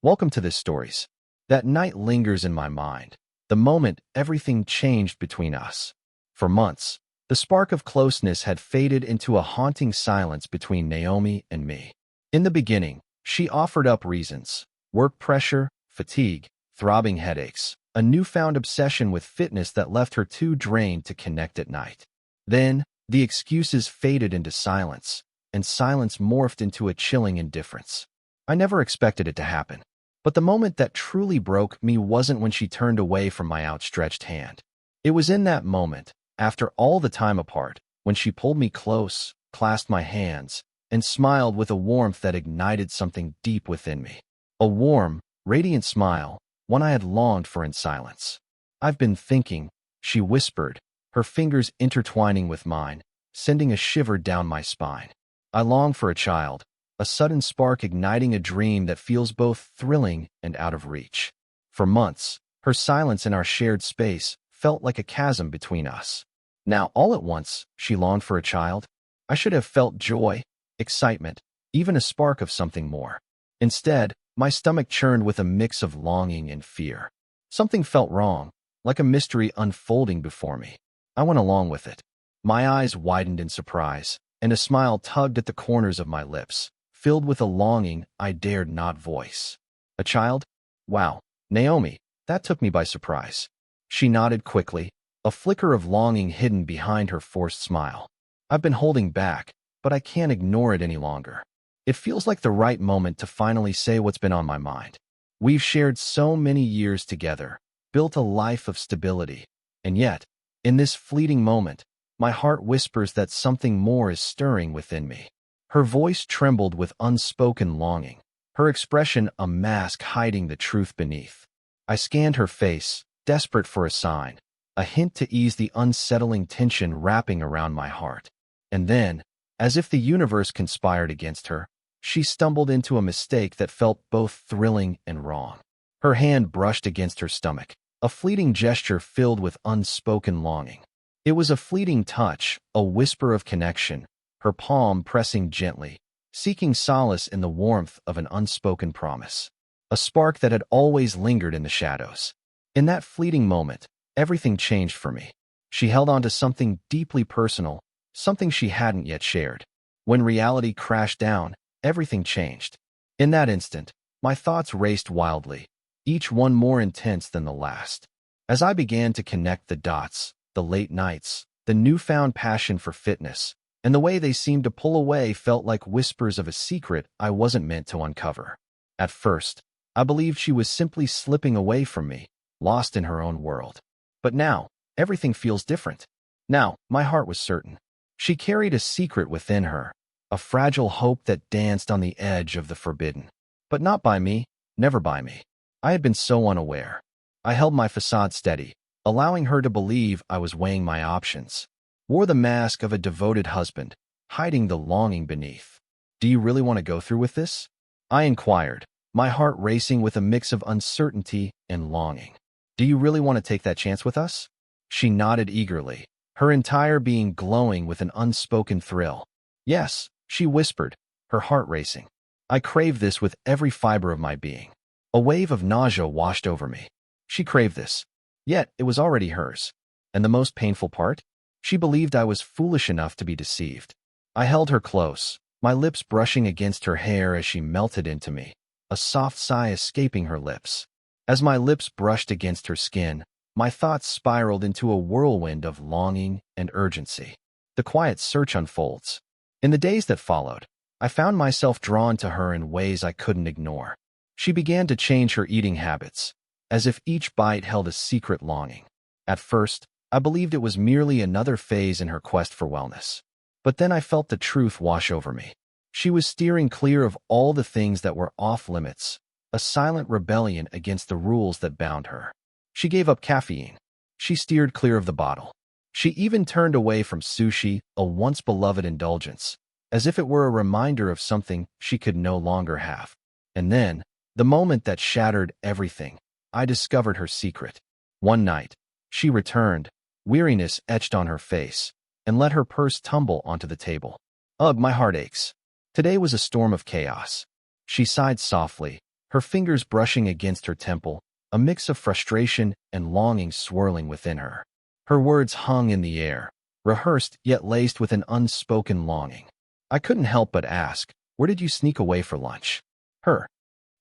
Welcome to this stories. That night lingers in my mind, the moment everything changed between us. For months, the spark of closeness had faded into a haunting silence between Naomi and me. In the beginning, she offered up reasons: work pressure, fatigue, throbbing headaches, a newfound obsession with fitness that left her too drained to connect at night. Then, the excuses faded into silence, and silence morphed into a chilling indifference. I never expected it to happen. But the moment that truly broke me wasn't when she turned away from my outstretched hand. It was in that moment, after all the time apart, when she pulled me close, clasped my hands, and smiled with a warmth that ignited something deep within me. A warm, radiant smile, one I had longed for in silence. "I've been thinking," she whispered, her fingers intertwining with mine, sending a shiver down my spine. "I long for a child, a sudden spark igniting a dream that feels both thrilling and out of reach." For months, her silence in our shared space felt like a chasm between us. Now, all at once, she longed for a child. I should have felt joy, excitement, even a spark of something more. Instead, my stomach churned with a mix of longing and fear. Something felt wrong, like a mystery unfolding before me. I went along with it. My eyes widened in surprise, and a smile tugged at the corners of my lips, filled with a longing I dared not voice. "A child? Wow, Naomi, that took me by surprise." She nodded quickly, a flicker of longing hidden behind her forced smile. "I've been holding back, but I can't ignore it any longer. It feels like the right moment to finally say what's been on my mind. We've shared so many years together, built a life of stability, and yet, in this fleeting moment, my heart whispers that something more is stirring within me." Her voice trembled with unspoken longing, her expression a mask hiding the truth beneath. I scanned her face, desperate for a sign, a hint to ease the unsettling tension wrapping around my heart. And then, as if the universe conspired against her, she stumbled into a mistake that felt both thrilling and wrong. Her hand brushed against her stomach, a fleeting gesture filled with unspoken longing. It was a fleeting touch, a whisper of connection, her palm pressing gently, seeking solace in the warmth of an unspoken promise. A spark that had always lingered in the shadows. In that fleeting moment, everything changed for me. She held on to something deeply personal, something she hadn't yet shared. When reality crashed down, everything changed. In that instant, my thoughts raced wildly, each one more intense than the last. As I began to connect the dots, the late nights, the newfound passion for fitness, and the way they seemed to pull away felt like whispers of a secret I wasn't meant to uncover. At first, I believed she was simply slipping away from me, lost in her own world. But now, everything feels different. Now, my heart was certain. She carried a secret within her, a fragile hope that danced on the edge of the forbidden. But not by me, never by me. I had been so unaware. I held my facade steady, allowing her to believe I was weighing my options. Wore the mask of a devoted husband, hiding the longing beneath. "Do you really want to go through with this?" I inquired, my heart racing with a mix of uncertainty and longing. "Do you really want to take that chance with us?" She nodded eagerly, her entire being glowing with an unspoken thrill. "Yes," she whispered, her heart racing. I craved this with every fiber of my being. A wave of nausea washed over me. She craved this. Yet it was already hers. And the most painful part? She believed I was foolish enough to be deceived. I held her close, my lips brushing against her hair as she melted into me, a soft sigh escaping her lips. As my lips brushed against her skin, my thoughts spiraled into a whirlwind of longing and urgency. The quiet search unfolds. In the days that followed, I found myself drawn to her in ways I couldn't ignore. She began to change her eating habits, as if each bite held a secret longing. At first, I believed it was merely another phase in her quest for wellness. But then I felt the truth wash over me. She was steering clear of all the things that were off-limits, a silent rebellion against the rules that bound her. She gave up caffeine. She steered clear of the bottle. She even turned away from sushi, a once-beloved indulgence, as if it were a reminder of something she could no longer have. And then, the moment that shattered everything, I discovered her secret. One night, she returned, weariness etched on her face, and let her purse tumble onto the table. "Ugh, my heart aches. Today was a storm of chaos." She sighed softly, her fingers brushing against her temple, a mix of frustration and longing swirling within her. Her words hung in the air, rehearsed yet laced with an unspoken longing. I couldn't help but ask, "Where did you sneak away for lunch?" Her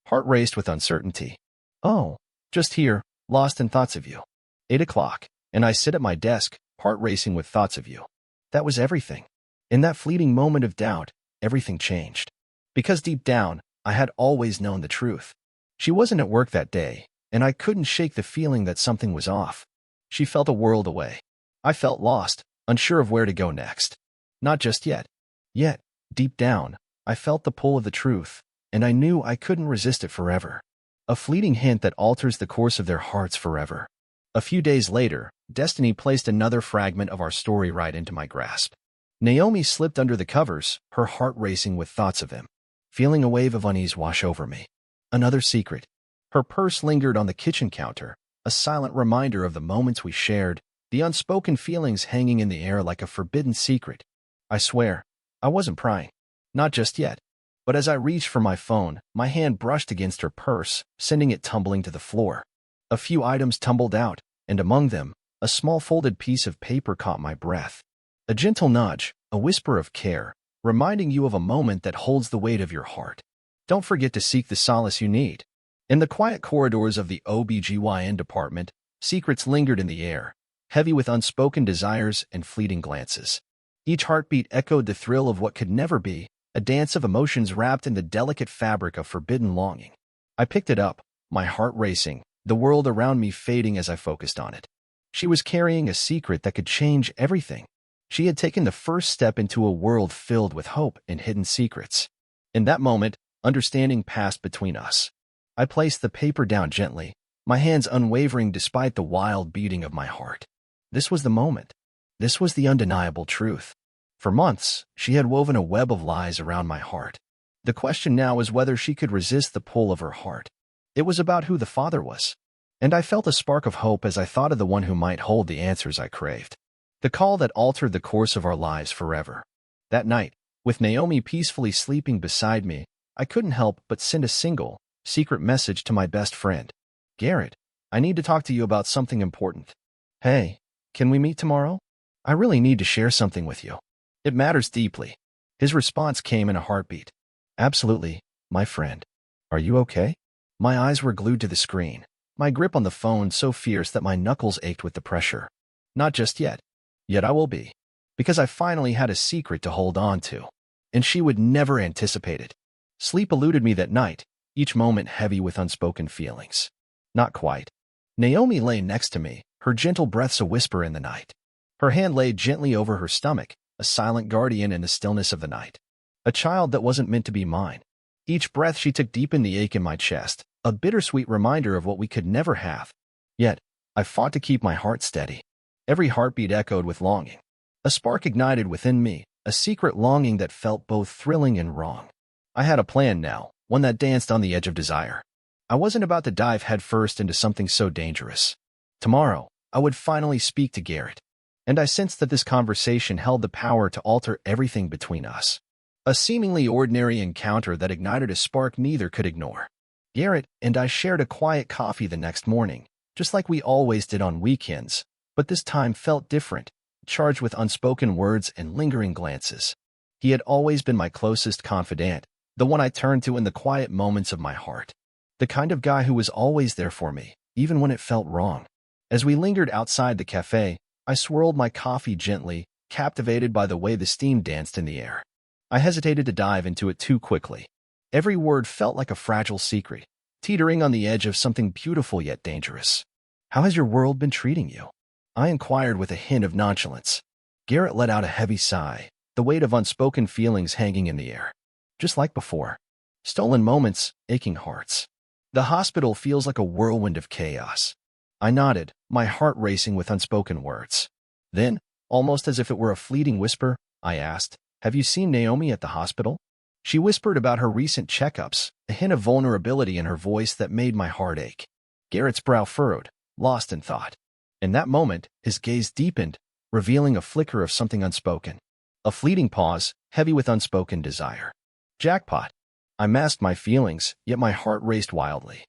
heart raced with uncertainty. "Oh, just here, lost in thoughts of you." 8 o'clock, and I sit at my desk, heart racing with thoughts of you. That was everything. In that fleeting moment of doubt, everything changed. Because deep down, I had always known the truth. She wasn't at work that day, and I couldn't shake the feeling that something was off. She felt a world away. I felt lost, unsure of where to go next. Not just yet. Yet, deep down, I felt the pull of the truth, and I knew I couldn't resist it forever. A fleeting hint that alters the course of their hearts forever. A few days later, destiny placed another fragment of our story right into my grasp. Naomi slipped under the covers, her heart racing with thoughts of him. Feeling a wave of unease wash over me. Another secret. Her purse lingered on the kitchen counter, a silent reminder of the moments we shared, the unspoken feelings hanging in the air like a forbidden secret. I swear, I wasn't prying. Not just yet. But as I reached for my phone, my hand brushed against her purse, sending it tumbling to the floor. A few items tumbled out, and among them, a small folded piece of paper caught my breath. A gentle nudge, a whisper of care, reminding you of a moment that holds the weight of your heart. Don't forget to seek the solace you need. In the quiet corridors of the OBGYN department, secrets lingered in the air, heavy with unspoken desires and fleeting glances. Each heartbeat echoed the thrill of what could never be, a dance of emotions wrapped in the delicate fabric of forbidden longing. I picked it up, my heart racing, the world around me fading as I focused on it. She was carrying a secret that could change everything. She had taken the first step into a world filled with hope and hidden secrets. In that moment, understanding passed between us. I placed the paper down gently, my hands unwavering despite the wild beating of my heart. This was the moment. This was the undeniable truth. For months, she had woven a web of lies around my heart. The question now was whether she could resist the pull of her heart. It was about who the father was. And I felt a spark of hope as I thought of the one who might hold the answers I craved. The call that altered the course of our lives forever. That night, with Naomi peacefully sleeping beside me, I couldn't help but send a single, secret message to my best friend. "Garrett, I need to talk to you about something important. Hey, can we meet tomorrow? I really need to share something with you. It matters deeply." His response came in a heartbeat. "Absolutely, my friend. Are you okay?" My eyes were glued to the screen, my grip on the phone so fierce that my knuckles ached with the pressure. Not just yet. Yet I will be. Because I finally had a secret to hold on to. And she would never anticipate it. Sleep eluded me that night, each moment heavy with unspoken feelings. Not quite. Naomi lay next to me, her gentle breaths a whisper in the night. Her hand lay gently over her stomach, a silent guardian in the stillness of the night. A child that wasn't meant to be mine. Each breath she took deepened the ache in my chest, a bittersweet reminder of what we could never have. Yet, I fought to keep my heart steady. Every heartbeat echoed with longing. A spark ignited within me, a secret longing that felt both thrilling and wrong. I had a plan now, one that danced on the edge of desire. I wasn't about to dive headfirst into something so dangerous. Tomorrow, I would finally speak to Garrett. And I sensed that this conversation held the power to alter everything between us. A seemingly ordinary encounter that ignited a spark neither could ignore. Garrett and I shared a quiet coffee the next morning, just like we always did on weekends, but this time felt different, charged with unspoken words and lingering glances. He had always been my closest confidant, the one I turned to in the quiet moments of my heart. The kind of guy who was always there for me, even when it felt wrong. As we lingered outside the cafe, I swirled my coffee gently, captivated by the way the steam danced in the air. I hesitated to dive into it too quickly. Every word felt like a fragile secret, teetering on the edge of something beautiful yet dangerous. "How has your world been treating you?" I inquired with a hint of nonchalance. Garrett let out a heavy sigh, the weight of unspoken feelings hanging in the air. Just like before. Stolen moments, aching hearts. The hospital feels like a whirlwind of chaos. I nodded, my heart racing with unspoken words. Then, almost as if it were a fleeting whisper, I asked, "Have you seen Naomi at the hospital?" She whispered about her recent checkups, a hint of vulnerability in her voice that made my heart ache. Garrett's brow furrowed, lost in thought. In that moment, his gaze deepened, revealing a flicker of something unspoken. A fleeting pause, heavy with unspoken desire. Jackpot. I masked my feelings, yet my heart raced wildly.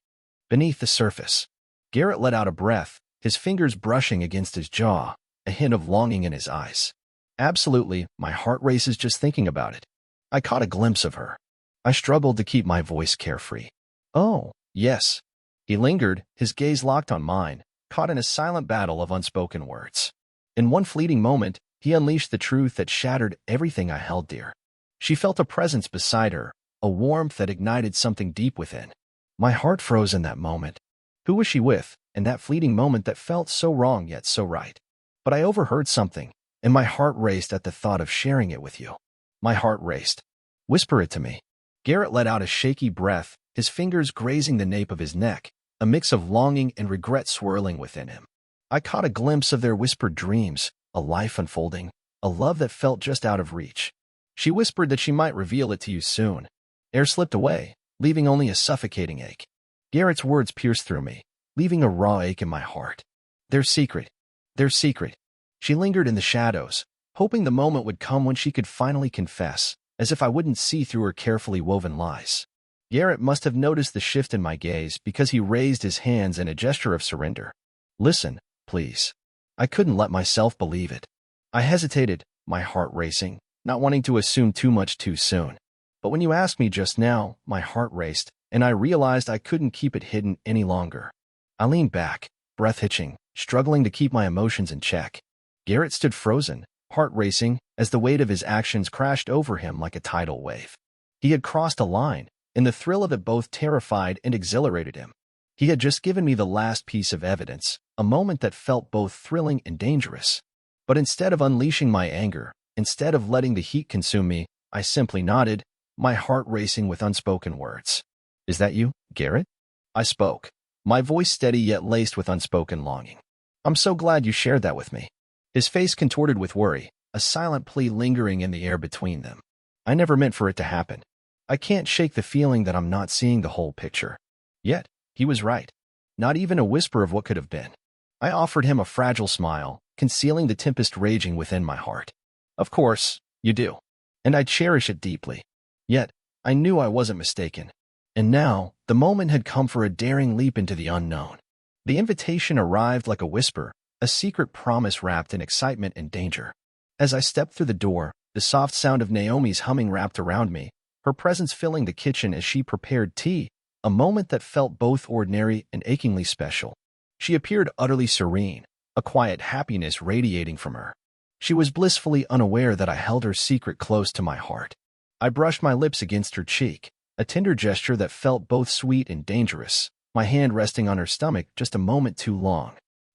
Beneath the surface, Garrett let out a breath, his fingers brushing against his jaw, a hint of longing in his eyes. Absolutely, my heart races just thinking about it. I caught a glimpse of her. I struggled to keep my voice carefree. Oh, yes. He lingered, his gaze locked on mine, caught in a silent battle of unspoken words. In one fleeting moment, he unleashed the truth that shattered everything I held dear. She felt a presence beside her, a warmth that ignited something deep within. My heart froze in that moment. Who was she with, in that fleeting moment that felt so wrong yet so right? But I overheard something, and my heart raced at the thought of sharing it with you. My heart raced. Whisper it to me. Garrett let out a shaky breath, his fingers grazing the nape of his neck, a mix of longing and regret swirling within him. I caught a glimpse of their whispered dreams, a life unfolding, a love that felt just out of reach. She whispered that she might reveal it to you soon. Air slipped away, leaving only a suffocating ache. Garrett's words pierced through me, leaving a raw ache in my heart. Their secret. Their secret. She lingered in the shadows, hoping the moment would come when she could finally confess, as if I wouldn't see through her carefully woven lies. Garrett must have noticed the shift in my gaze because he raised his hands in a gesture of surrender. Listen, please. I couldn't let myself believe it. I hesitated, my heart racing, not wanting to assume too much too soon. But when you asked me just now, my heart raced, and I realized I couldn't keep it hidden any longer. I leaned back, breath hitching, struggling to keep my emotions in check. Garrett stood frozen, heart racing, as the weight of his actions crashed over him like a tidal wave. He had crossed a line, and the thrill of it both terrified and exhilarated him. He had just given me the last piece of evidence, a moment that felt both thrilling and dangerous. But instead of unleashing my anger, instead of letting the heat consume me, I simply nodded, my heart racing with unspoken words. Is that you, Garrett? I spoke, my voice steady yet laced with unspoken longing. I'm so glad you shared that with me. His face contorted with worry, a silent plea lingering in the air between them. I never meant for it to happen. I can't shake the feeling that I'm not seeing the whole picture. Yet, he was right. Not even a whisper of what could have been. I offered him a fragile smile, concealing the tempest raging within my heart. Of course, you do. And I cherish it deeply. Yet, I knew I wasn't mistaken. And now, the moment had come for a daring leap into the unknown. The invitation arrived like a whisper, a secret promise wrapped in excitement and danger. As I stepped through the door, the soft sound of Naomi's humming wrapped around me, her presence filling the kitchen as she prepared tea, a moment that felt both ordinary and achingly special. She appeared utterly serene, a quiet happiness radiating from her. She was blissfully unaware that I held her secret close to my heart. I brushed my lips against her cheek, a tender gesture that felt both sweet and dangerous, my hand resting on her stomach just a moment too long.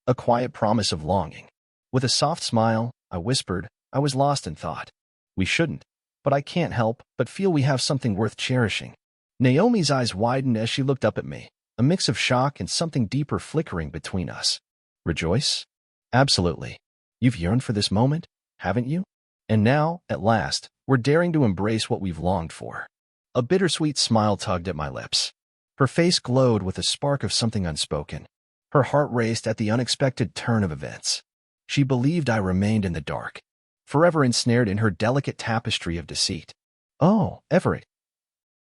A quiet promise of longing. With a soft smile, I whispered, I was lost in thought. We shouldn't, but I can't help but feel we have something worth cherishing. Naomi's eyes widened as she looked up at me, a mix of shock and something deeper flickering between us. Rejoice? Absolutely. You've yearned for this moment, haven't you? And now, at last, we're daring to embrace what we've longed for. A bittersweet smile tugged at my lips. Her face glowed with a spark of something unspoken. Her heart raced at the unexpected turn of events. She believed I remained in the dark, forever ensnared in her delicate tapestry of deceit. Oh, Everett.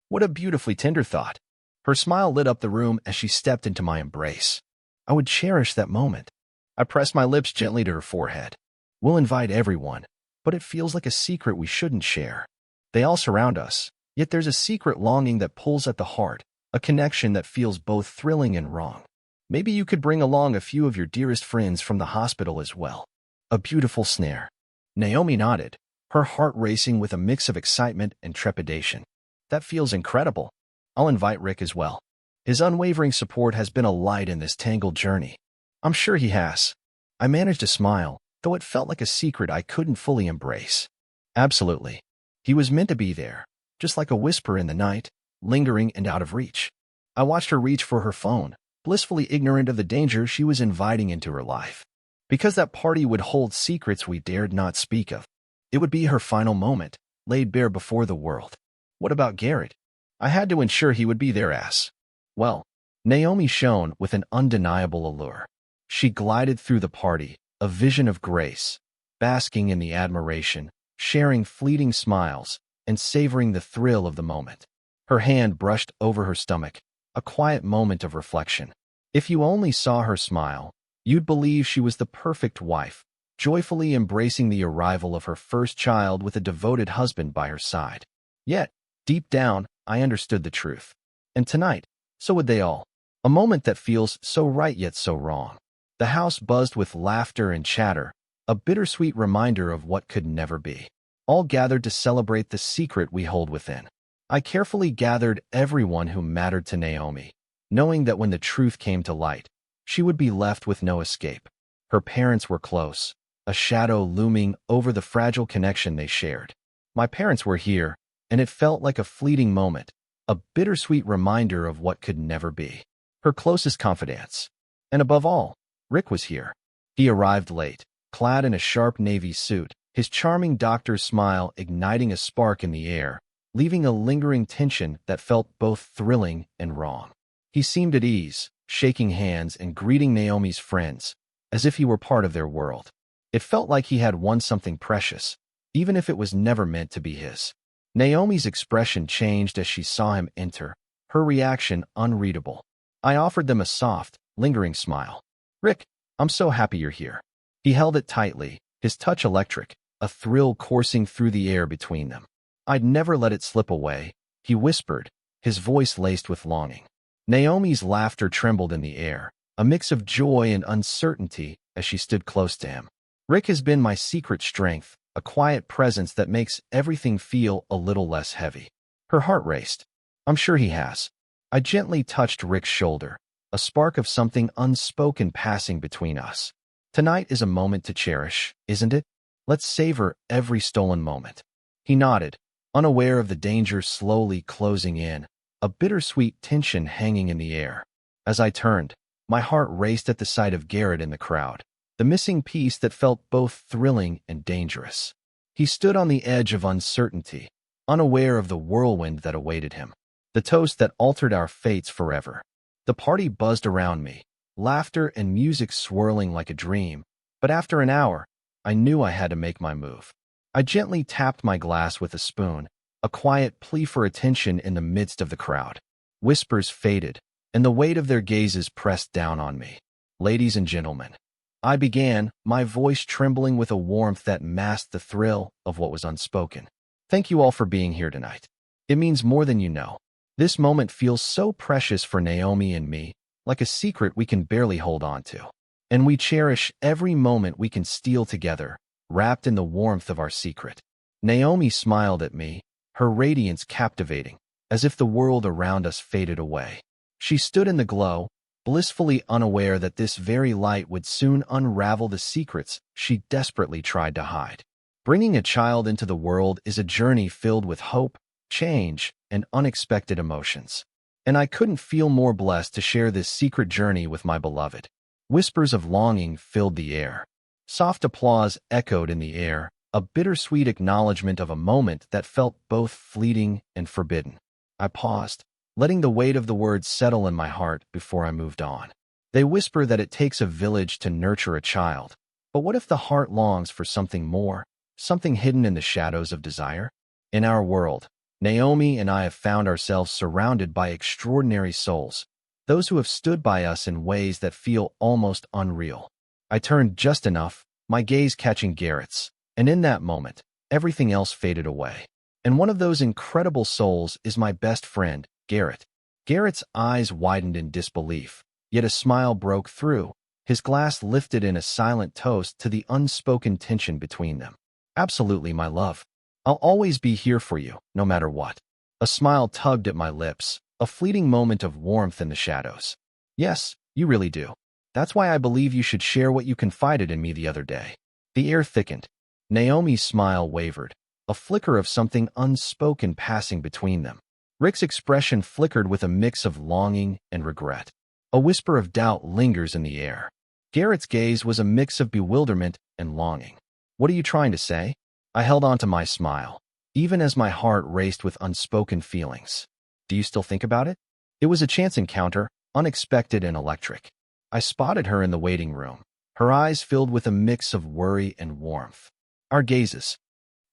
What a beautifully tender thought. Her smile lit up the room as she stepped into my embrace. I would cherish that moment. I pressed my lips gently to her forehead. We'll invite everyone, but it feels like a secret we shouldn't share. They all surround us, yet there's a secret longing that pulls at the heart, a connection that feels both thrilling and wrong. Maybe you could bring along a few of your dearest friends from the hospital as well. A beautiful snare. Naomi nodded, her heart racing with a mix of excitement and trepidation. That feels incredible. I'll invite Rick as well. His unwavering support has been a light in this tangled journey. I'm sure he has. I managed to smile, though it felt like a secret I couldn't fully embrace. Absolutely. He was meant to be there, just like a whisper in the night, lingering and out of reach. I watched her reach for her phone, blissfully ignorant of the danger she was inviting into her life. Because that party would hold secrets we dared not speak of. It would be her final moment, laid bare before the world. What about Garrett? I had to ensure he would be there as well. Naomi shone with an undeniable allure. She glided through the party, a vision of grace, basking in the admiration, sharing fleeting smiles, and savoring the thrill of the moment. Her hand brushed over her stomach, a quiet moment of reflection. If you only saw her smile, you'd believe she was the perfect wife, joyfully embracing the arrival of her first child with a devoted husband by her side. Yet, deep down, I understood the truth. And tonight, so would they all. A moment that feels so right yet so wrong. The house buzzed with laughter and chatter, a bittersweet reminder of what could never be. All gathered to celebrate the secret we hold within. I carefully gathered everyone who mattered to Naomi, knowing that when the truth came to light, she would be left with no escape. Her parents were close, a shadow looming over the fragile connection they shared. My parents were here, and it felt like a fleeting moment, a bittersweet reminder of what could never be. Her closest confidants. And above all, Rick was here. He arrived late, clad in a sharp navy suit, his charming doctor's smile igniting a spark in the air, leaving a lingering tension that felt both thrilling and wrong. He seemed at ease, shaking hands and greeting Naomi's friends, as if he were part of their world. It felt like he had won something precious, even if it was never meant to be his. Naomi's expression changed as she saw him enter, her reaction unreadable. I offered them a soft, lingering smile. "Rick, I'm so happy you're here." He held it tightly, his touch electric, a thrill coursing through the air between them. I'd never let it slip away, he whispered, his voice laced with longing. Naomi's laughter trembled in the air, a mix of joy and uncertainty as she stood close to him. "Rick has been my secret strength, a quiet presence that makes everything feel a little less heavy." Her heart raced. "I'm sure he has." I gently touched Rick's shoulder, a spark of something unspoken passing between us. "Tonight is a moment to cherish, isn't it? Let's savor every stolen moment." He nodded, unaware of the danger slowly closing in, a bittersweet tension hanging in the air. As I turned, my heart raced at the sight of Garrett in the crowd, the missing piece that felt both thrilling and dangerous. He stood on the edge of uncertainty, unaware of the whirlwind that awaited him, the toast that altered our fates forever. The party buzzed around me, laughter and music swirling like a dream, but after an hour, I knew I had to make my move. I gently tapped my glass with a spoon, a quiet plea for attention in the midst of the crowd. Whispers faded, and the weight of their gazes pressed down on me. "Ladies and gentlemen," I began, my voice trembling with a warmth that masked the thrill of what was unspoken. "Thank you all for being here tonight. It means more than you know. This moment feels so precious for Naomi and me, like a secret we can barely hold on to. And we cherish every moment we can steal together, wrapped in the warmth of our secret." Naomi smiled at me, her radiance captivating, as if the world around us faded away. She stood in the glow, blissfully unaware that this very light would soon unravel the secrets she desperately tried to hide. Bringing a child into the world is a journey filled with hope, change, and unexpected emotions. And I couldn't feel more blessed to share this secret journey with my beloved. Whispers of longing filled the air. Soft applause echoed in the air, a bittersweet acknowledgement of a moment that felt both fleeting and forbidden. I paused, letting the weight of the words settle in my heart before I moved on. They whisper that it takes a village to nurture a child, but what if the heart longs for something more, something hidden in the shadows of desire? In our world, Naomi and I have found ourselves surrounded by extraordinary souls, those who have stood by us in ways that feel almost unreal. I turned just enough, my gaze catching Garrett's, and in that moment, everything else faded away. And one of those incredible souls is my best friend, Garrett. Garrett's eyes widened in disbelief, yet a smile broke through, his glass lifted in a silent toast to the unspoken tension between them. "Absolutely, my love. I'll always be here for you, no matter what." A smile tugged at my lips, a fleeting moment of warmth in the shadows. "Yes, you really do. That's why I believe you should share what you confided in me the other day." The air thickened. Naomi's smile wavered, a flicker of something unspoken passing between them. Rick's expression flickered with a mix of longing and regret. A whisper of doubt lingers in the air. Garrett's gaze was a mix of bewilderment and longing. "What are you trying to say?" I held on to my smile, even as my heart raced with unspoken feelings. "Do you still think about it?" It was a chance encounter, unexpected and electric. I spotted her in the waiting room, her eyes filled with a mix of worry and warmth. Our gazes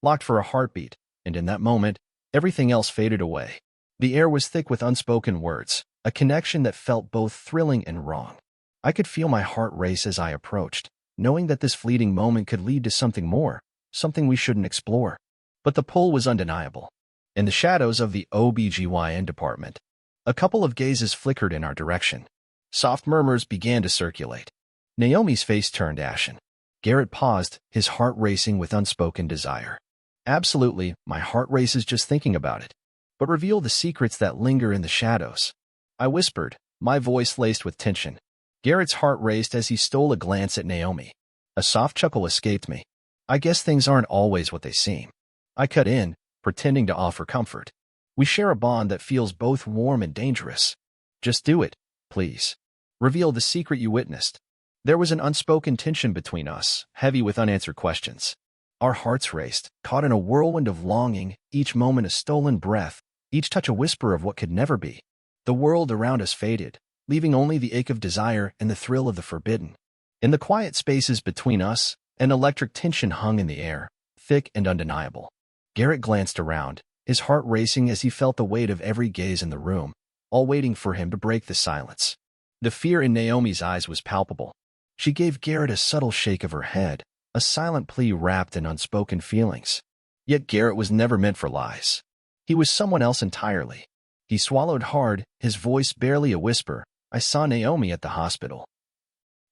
locked for a heartbeat, and in that moment, everything else faded away. The air was thick with unspoken words, a connection that felt both thrilling and wrong. I could feel my heart race as I approached, knowing that this fleeting moment could lead to something more, something we shouldn't explore. But the pull was undeniable. In the shadows of the OBGYN department, a couple of gazes flickered in our direction. Soft murmurs began to circulate. Naomi's face turned ashen. Garrett paused, his heart racing with unspoken desire. Absolutely, my heart races just thinking about it. But reveal the secrets that linger in the shadows. I whispered, my voice laced with tension. Garrett's heart raced as he stole a glance at Naomi. A soft chuckle escaped me. I guess things aren't always what they seem. I cut in, pretending to offer comfort. We share a bond that feels both warm and dangerous. Just do it, please. Reveal the secret you witnessed. There was an unspoken tension between us, heavy with unanswered questions. Our hearts raced, caught in a whirlwind of longing, each moment a stolen breath, each touch a whisper of what could never be. The world around us faded, leaving only the ache of desire and the thrill of the forbidden. In the quiet spaces between us, an electric tension hung in the air, thick and undeniable. Garrett glanced around, his heart racing as he felt the weight of every gaze in the room, all waiting for him to break the silence. The fear in Naomi's eyes was palpable. She gave Garrett a subtle shake of her head, a silent plea wrapped in unspoken feelings. Yet Garrett was never meant for lies. He was someone else entirely. He swallowed hard, his voice barely a whisper. I saw Naomi at the hospital.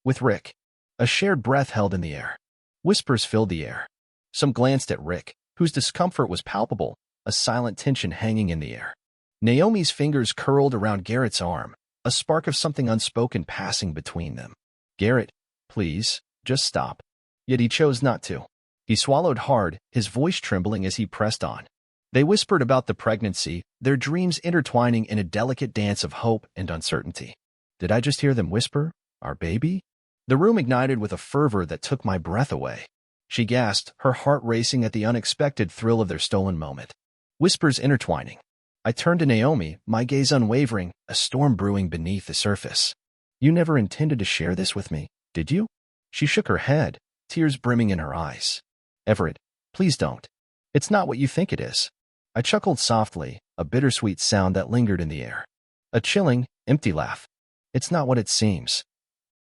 With Rick. A shared breath held in the air. Whispers filled the air. Some glanced at Rick, whose discomfort was palpable, a silent tension hanging in the air. Naomi's fingers curled around Garrett's arm, a spark of something unspoken passing between them. Garrett, please, just stop. Yet he chose not to. He swallowed hard, his voice trembling as he pressed on. They whispered about the pregnancy, their dreams intertwining in a delicate dance of hope and uncertainty. Did I just hear them whisper, our baby? The room ignited with a fervor that took my breath away. She gasped, her heart racing at the unexpected thrill of their stolen moment. Whispers intertwining. I turned to Naomi, my gaze unwavering, a storm brewing beneath the surface. You never intended to share this with me, did you? She shook her head, tears brimming in her eyes. Everett, please don't. It's not what you think it is. I chuckled softly, a bittersweet sound that lingered in the air. A chilling, empty laugh. It's not what it seems.